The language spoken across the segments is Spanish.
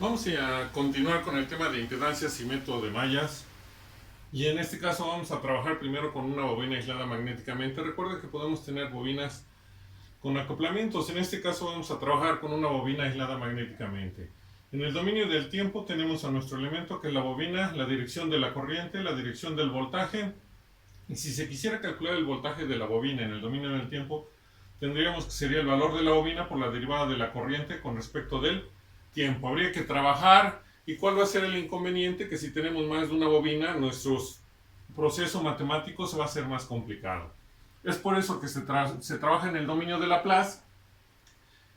Vamos a continuar con el tema de impedancias y método de mallas. Y en este caso vamos a trabajar primero con una bobina aislada magnéticamente. Recuerda que podemos tener bobinas con acoplamientos. En este caso vamos a trabajar con una bobina aislada magnéticamente. En el dominio del tiempo tenemos a nuestro elemento que es la bobina, la dirección de la corriente, la dirección del voltaje. Y si se quisiera calcular el voltaje de la bobina en el dominio del tiempo, tendríamos que sería el valor de la bobina por la derivada de la corriente con respecto del tiempo. Habría que trabajar. ¿Y cuál va a ser el inconveniente? Que si tenemos más de una bobina, nuestro proceso matemático se va a hacer más complicado. Es por eso que se trabaja en el dominio de Laplace.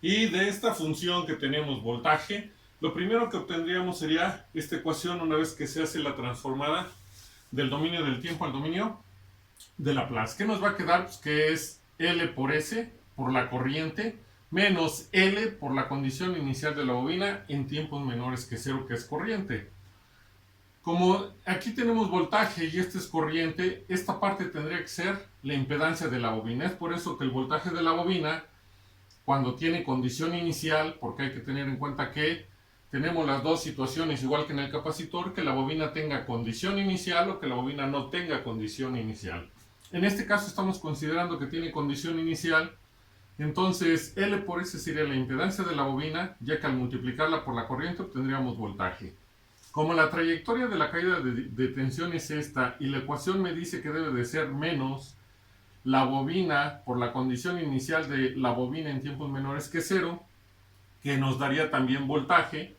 Y de esta función que tenemos voltaje, lo primero que obtendríamos sería esta ecuación una vez que se hace la transformada del dominio del tiempo al dominio de Laplace. ¿Qué nos va a quedar? Pues que es L por S, por la corriente, menos L por la condición inicial de la bobina en tiempos menores que cero, que es corriente. Como aquí tenemos voltaje y este es corriente, esta parte tendría que ser la impedancia de la bobina. Es por eso que el voltaje de la bobina, cuando tiene condición inicial, porque hay que tener en cuenta que tenemos las dos situaciones, igual que en el capacitor, que la bobina tenga condición inicial o que la bobina no tenga condición inicial. En este caso estamos considerando que tiene condición inicial, entonces L por S sería la impedancia de la bobina, ya que al multiplicarla por la corriente obtendríamos voltaje. Como la trayectoria de la caída de tensión es esta y la ecuación me dice que debe de ser menos la bobina por la condición inicial de la bobina en tiempos menores que cero, que nos daría también voltaje,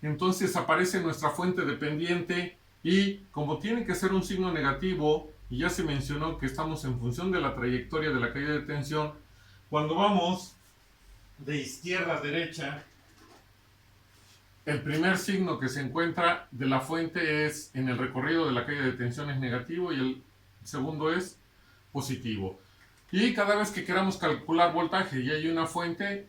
entonces aparece nuestra fuente dependiente y como tiene que ser un signo negativo, y ya se mencionó que estamos en función de la trayectoria de la caída de tensión, cuando vamos de izquierda a derecha, el primer signo que se encuentra de la fuente es en el recorrido de la caída de tensión es negativo y el segundo es positivo. Y cada vez que queramos calcular voltaje y hay una fuente,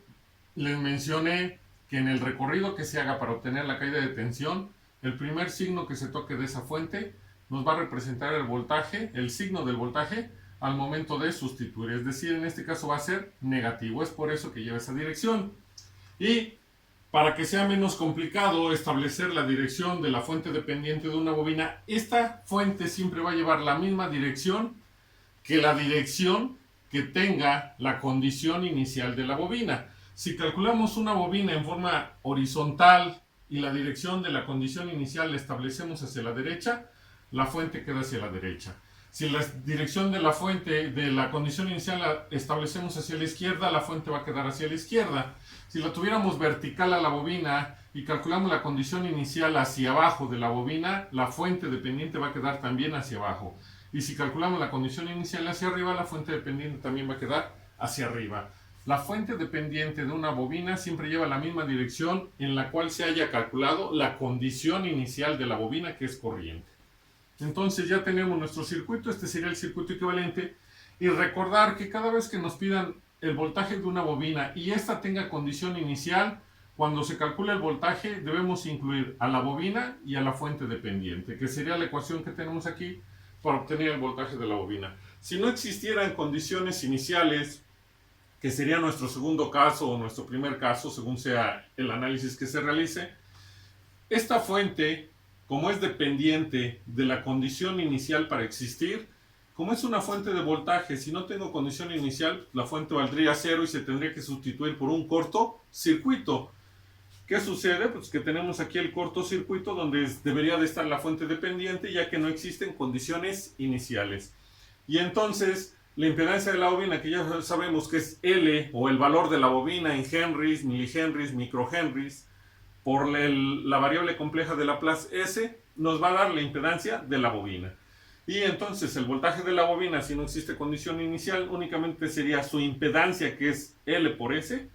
les mencioné que en el recorrido que se haga para obtener la caída de tensión, el primer signo que se toque de esa fuente nos va a representar el voltaje, el signo del voltaje, al momento de sustituir. Es decir, en este caso va a ser negativo. Es por eso que lleva esa dirección. Y para que sea menos complicado establecer la dirección de la fuente dependiente de una bobina, esta fuente siempre va a llevar la misma dirección que la dirección que tenga la condición inicial de la bobina. Si calculamos una bobina en forma horizontal y la dirección de la condición inicial la establecemos hacia la derecha, la fuente queda hacia la derecha. Si la dirección de la fuente de la condición inicial la establecemos hacia la izquierda, la fuente va a quedar hacia la izquierda. Si la tuviéramos vertical a la bobina y calculamos la condición inicial hacia abajo de la bobina, la fuente dependiente va a quedar también hacia abajo. Y si calculamos la condición inicial hacia arriba, la fuente dependiente también va a quedar hacia arriba. La fuente dependiente de una bobina siempre lleva la misma dirección en la cual se haya calculado la condición inicial de la bobina, que es corriente. Entonces ya tenemos nuestro circuito, este sería el circuito equivalente. Y recordar que cada vez que nos pidan el voltaje de una bobina y esta tenga condición inicial, cuando se calcula el voltaje debemos incluir a la bobina y a la fuente dependiente, que sería la ecuación que tenemos aquí para obtener el voltaje de la bobina. Si no existieran condiciones iniciales, que sería nuestro segundo caso o nuestro primer caso, según sea el análisis que se realice, esta fuente, como es dependiente de la condición inicial para existir, como es una fuente de voltaje, si no tengo condición inicial, la fuente valdría cero y se tendría que sustituir por un cortocircuito. ¿Qué sucede? Pues que tenemos aquí el cortocircuito donde debería de estar la fuente dependiente, ya que no existen condiciones iniciales. Y entonces la impedancia de la bobina, que ya sabemos que es L, o el valor de la bobina en henries, milihenries, microhenries, por la variable compleja de Laplace S, nos va a dar la impedancia de la bobina. Y entonces el voltaje de la bobina, si no existe condición inicial, únicamente sería su impedancia, que es L por S,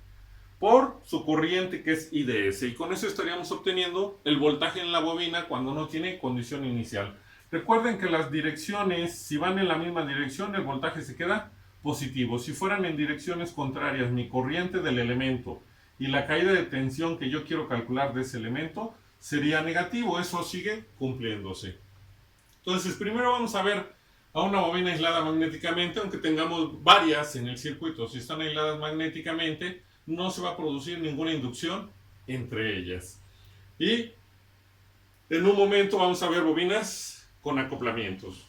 por su corriente, que es I de S. Y con eso estaríamos obteniendo el voltaje en la bobina cuando no tiene condición inicial. Recuerden que las direcciones, si van en la misma dirección, el voltaje se queda positivo. Si fueran en direcciones contrarias, mi corriente del elemento y la caída de tensión que yo quiero calcular de ese elemento sería negativo. Eso sigue cumpliéndose. Entonces, primero vamos a ver a una bobina aislada magnéticamente, aunque tengamos varias en el circuito. Si están aisladas magnéticamente, no se va a producir ninguna inducción entre ellas. Y en un momento vamos a ver bobinas con acoplamientos.